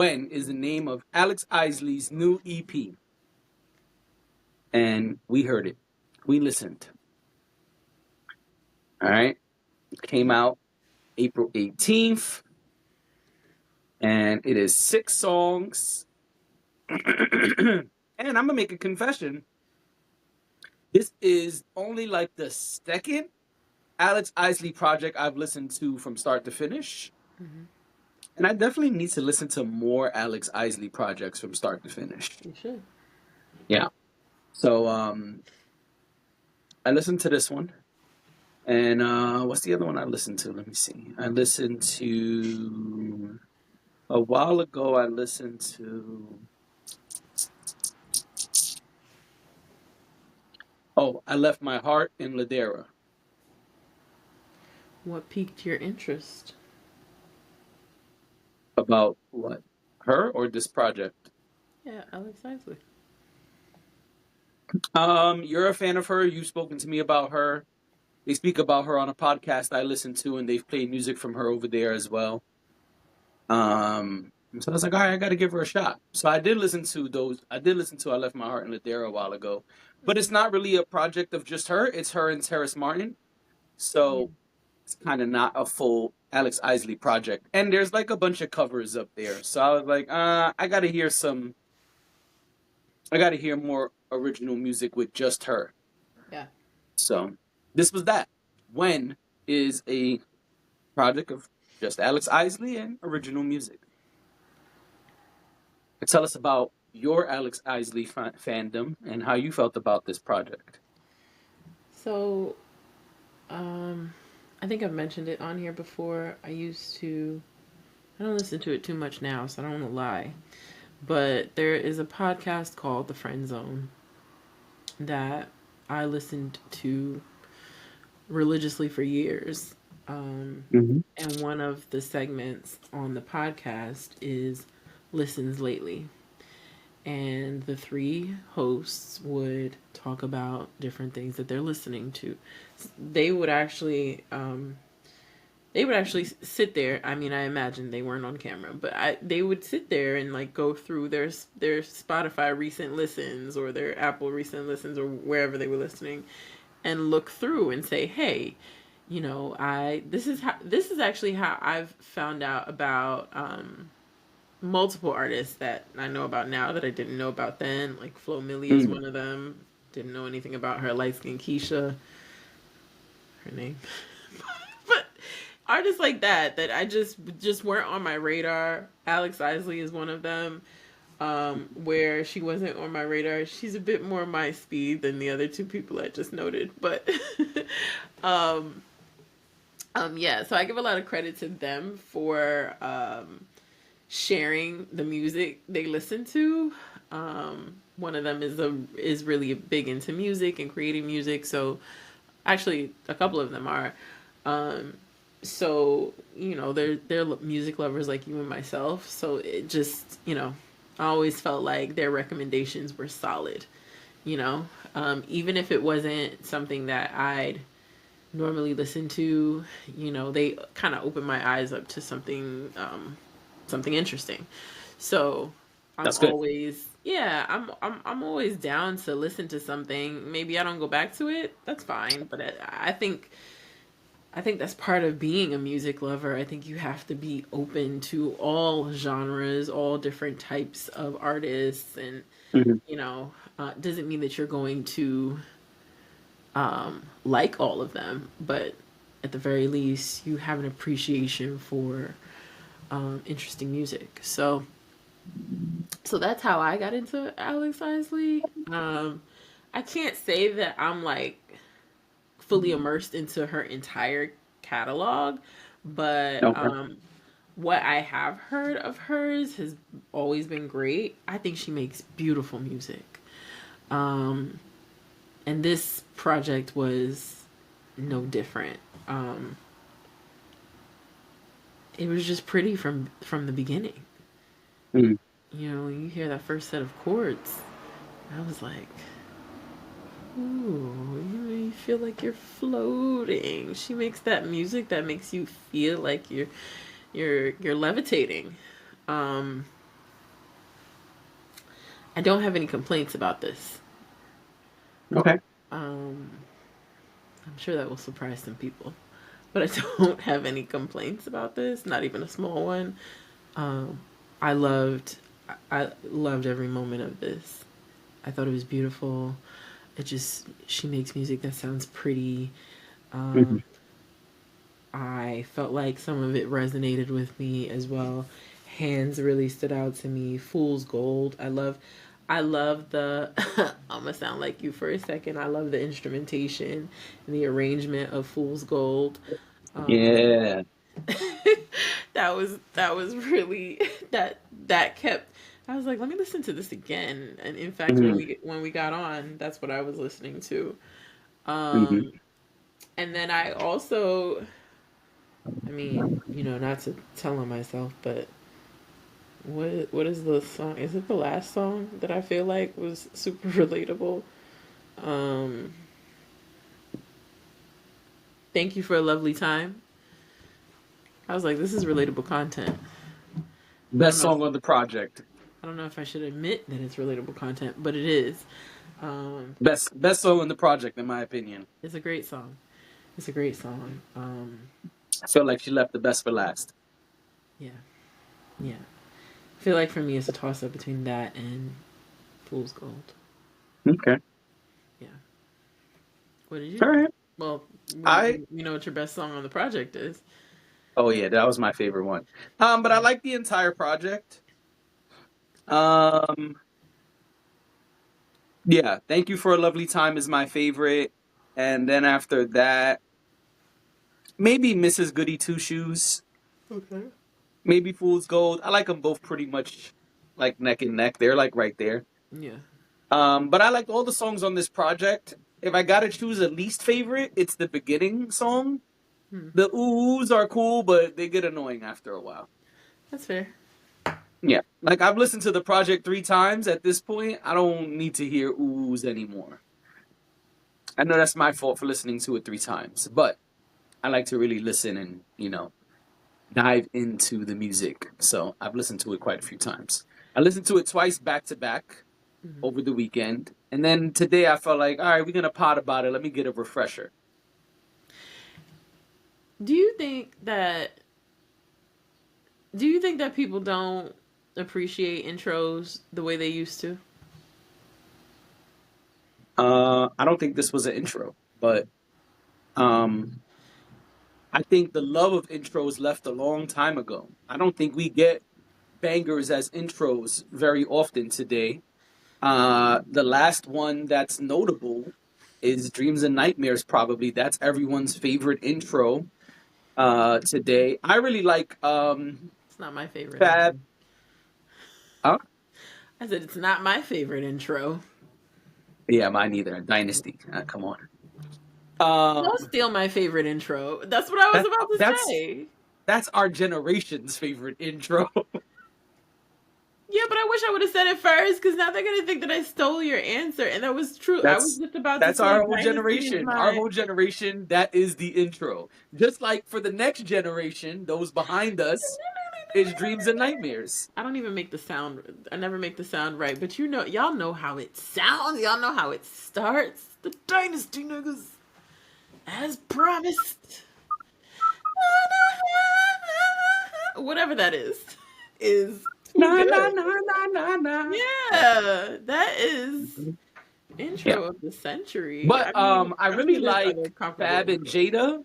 When is the name of Alex Isley's new EP. And we heard it. We listened. All right. It came out April 18th. And it is 6 songs. And I'm going to make a confession. This is only like the second Alex Isley project I've listened to from start to finish. Mm-hmm. And I definitely need to listen to more Alex Isley projects from start to finish. You should. Yeah. So I listened to this one. And what's the other one I listened to? Let me see. I listened to a while ago I listened to I Left My Heart in Ladera. What piqued your interest? About what? Her or this project? Yeah, Alex Isley. You're a fan of her. You've spoken to me about her. They speak about her on a podcast I listen to, and they've played music from her over there as well. So I was like, all right, I got to give her a shot. So I did listen to those. I did listen to I Left My Heart in Ladera a while ago, but Mm-hmm. it's not really a project of just her. It's her and Terrace Martin. Yeah. So it's kind of not a full Alex Isley project. And there's like a bunch of covers up there. So I was like, I got to hear more original music with just her. Yeah. So this was that. When is a project of just Alex Isley and original music. Tell us about your Alex Isley fandom and how you felt about this project. So, I think I've mentioned it on here before. I don't listen to it too much now, so I don't want to lie. But there is a podcast called The Friend Zone that I listened to religiously for years. Mm-hmm. And one of the segments on the podcast is Listens Lately. And the three hosts would talk about different things that they're listening to. They would actually sit there. I mean, I imagine they weren't on camera, but they would sit there and like go through their Spotify recent listens or their Apple recent listens or wherever they were listening, and look through and say, hey, this is actually how I've found out about multiple artists that I know about now that I didn't know about then. Like Flo Milli is Mm. one of them. Didn't know anything about her. Light skin Keisha, her name. But artists like that I just weren't on my radar. Alex Isley is one of them. Where she wasn't on my radar. She's a bit more my speed than the other two people I just noted. But yeah, so I give a lot of credit to them for sharing the music they listen to. One of them is really big into music and creating music. So actually, a couple of them are. So they're music lovers like you and myself. So it just I always felt like their recommendations were solid. Even if it wasn't something that I'd normally listen to, they kind of opened my eyes up to something interesting. So I'm That's good. always yeah, I'm always down to listen to something. Maybe I don't go back to it. That's fine, but I think that's part of being a music lover. I think you have to be open to all genres, all different types of artists, and Hmm. doesn't mean that you're going to like all of them, but at the very least, you have an appreciation for interesting music. So that's how I got into Alex Isley. I can't say that I'm like fully immersed into her entire catalog, but Okay. what I have heard of hers has always been great. I think she makes beautiful music. Um, and this project was no different. Um, it was just pretty from the beginning. Mm. When you hear that first set of chords, I was like, ooh, you feel like you're floating. She makes that music that makes you feel like you're levitating. Um, I don't have any complaints about this. Okay. Um, I'm sure that will surprise some people, but I don't have any complaints about this. Not even a small one. Um, I loved, I loved every moment of this. I thought it was beautiful. She makes music that sounds pretty. Hmm. Um, I felt like some of it resonated with me as well. Hands really stood out to me. Fool's Gold. I love the I'm gonna sound like you for a second. I love the instrumentation and the arrangement of Fool's Gold. Um, Yeah. that was really that kept I was like, let me listen to this again. And in fact, Hmm. when we got on, that's what I was listening to. Hmm. Um, and then I also, I mean, not to tell on myself, but what is the song? Is it the last song that I feel like was super relatable? Um, Thank you for a lovely time. I was like, this is relatable content. I don't Best know. song on the project. I don't know if I should admit that it's relatable content, but it is. Um, Best song on the project, in my opinion. it's a great song. It's a great song. I feel like she left the best for last. Yeah, yeah. I feel like for me, it's a toss up between that and Fool's Gold. Okay. Yeah. What did you All think? right. Well, I we know what your best song on the project is. Oh yeah, that was my favorite one. But I like the entire project. Um, yeah, Thank You for a Lovely Time is my favorite. And then after that, maybe Mrs. Goody Two Shoes, Okay. maybe Fool's Gold. I like them both pretty much like neck and neck. They're like right there. Yeah. But I liked all the songs on this project. If I gotta choose a least favorite, it's the beginning song. Hmm. The oohs are cool, but they get annoying after a while. That's fair. Yeah. Like I've listened to the project 3 times at this point. I don't need to hear oohs anymore. I know that's my fault for listening to it 3 times, but I like to really listen and, dive into the music. So I've listened to it quite a few times. I listened to it twice back to back Hmm. over the weekend. And then today I felt like, all right, we're gonna pot about it. Let me get a refresher. Do you think that people don't appreciate intros the way they used to? I don't think this was an intro, but um I think the love of intros left a long time ago. I don't think we get bangers as intros very often today. The last one that's notable is Dreams and Nightmares, probably. That's everyone's favorite intro today. I really like It's not my favorite Fab. intro. Huh? I said it's not my favorite intro. Yeah, mine either. Dynasty. Come on. Don't Um, steal my favorite intro. That's what I was that about to that's say. that's our generation's favorite intro. Yeah, but I wish I would have said it first because now they're gonna think that I stole your answer, and that was true. I was That's just about to that's say our whole Dynasty is generation. Our my. whole generation, that is the intro. Just like for the next generation, those behind us, is Dreams and Nightmares. I don't even make the sound. I never make the sound right, but y'all know how it sounds. Y'all know how it starts. The Dynasty niggas, as promised. Whatever that is too Na na good. na na na na. Yeah, that is Yeah. intro of the century. But I I'm really sure there's other like comparable Fab and intros.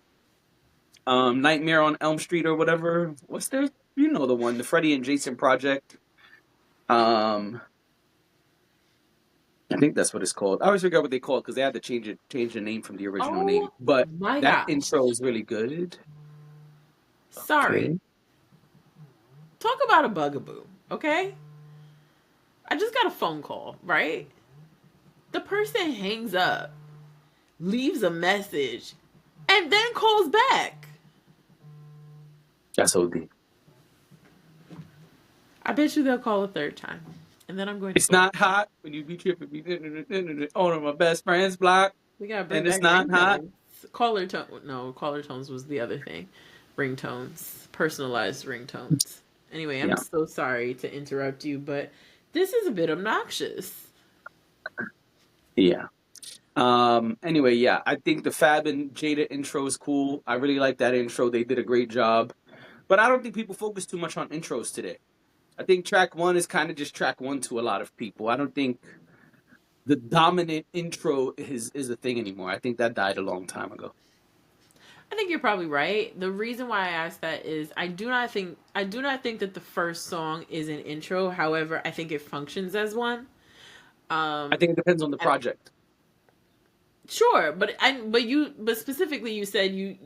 Jada, Nightmare on Elm Street or whatever. What's their the one, the Freddie and Jason project. Um I think that's what it's called. I always forget what they call it because they had to change the name from the original name. Oh But my that gosh. intro is really good. Sorry. Okay. Talk about a bugaboo, okay? I just got a phone call, right? The person hangs up, leaves a message, and then calls back. That's OD. I bet you they'll call a third time. And then I'm going to It's go. not hot when you be tripping me on my best friend's block, We gotta and bring it's back not hot. ringtones. Caller tone. No, caller tones was the other thing. Ringtones, personalized ringtones. Anyway, I'm Yeah. so sorry to interrupt you, but This is a bit obnoxious. Yeah. Anyway, yeah, I think the Fab and Jada intro is cool. I really like that intro. They did a great job. But I don't think people focus too much on intros today. I think track one is kind of just track one to a lot of people. I don't think the dominant intro is a thing anymore. I think that died a long time ago. I think you're probably right. The reason why I asked that is I do not think that the first song is an intro. However, I think it functions as one. I Um, think it depends on the project. Sure, but specifically you said you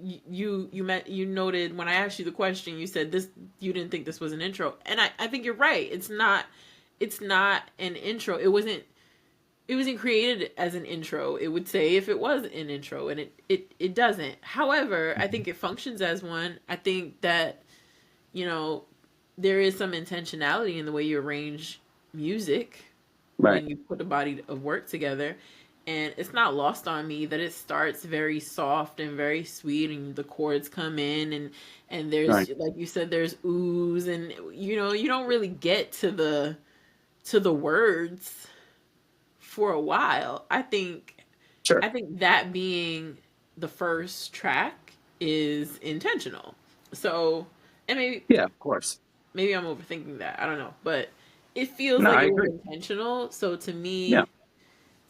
noted when I asked you the question, you said this, you didn't think this was an intro. And I think you're right. It's not an intro. It wasn't created as an intro. It would say if it was an intro, and it doesn't. However, I think it functions as one. I think that, you know, there is some intentionality in the way you arrange music Right. when you put a body of work together. And it's not lost on me that it starts very soft and very sweet, and the chords come in, and there's, Right. like you said, there's oohs, and you don't really get to the words for a while. Sure. I think that being the first track is intentional. So, and Yeah, of course. maybe I'm overthinking that. I don't know, but it feels No, like I it was agree. intentional. So Yeah.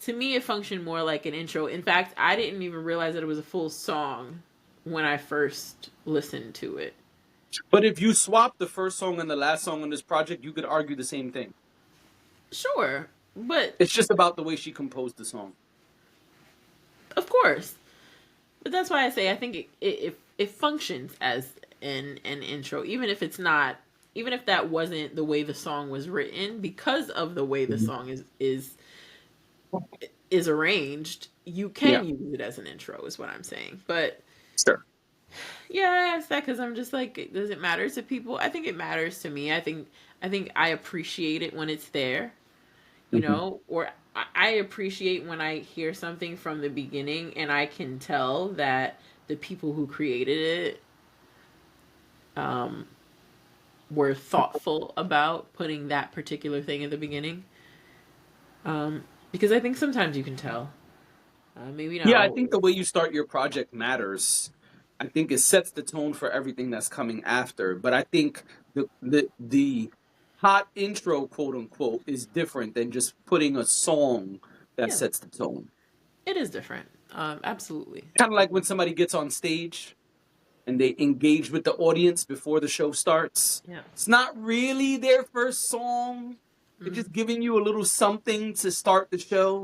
to me, it functioned more like an intro. In fact, I didn't even realize that it was a full song when I first listened to it. But if you swap the first song and the last song on this project, you could argue the same thing. Sure, but It's just about the way she composed the song. of course, but that's why I say I think it functions as an intro, even if it's not, even if that wasn't the way the song was written, because of the way the Mhm. song is arranged. You Yeah. can use it as an intro, is what I'm saying. But Sure. yeah, I asked that because I'm just like, does it matter to people? I think it matters to me. I think I appreciate it when it's there, Hmm. or I appreciate when I hear something from the beginning and I can tell that the people who created it um, were thoughtful about putting that particular thing in the beginning. Because I think sometimes you can tell. Maybe not Yeah, I think the way always. you start your project matters. I think it sets the tone for everything that's coming after. But I think the hot intro, quote unquote, is different than just putting a song that Yeah, sets the tone. it is different. Absolutely. Kind of like when somebody gets on stage and they engage with the audience before the show starts. Yeah. It's not really their first song. They're Mhm. just giving you a little something to start the show.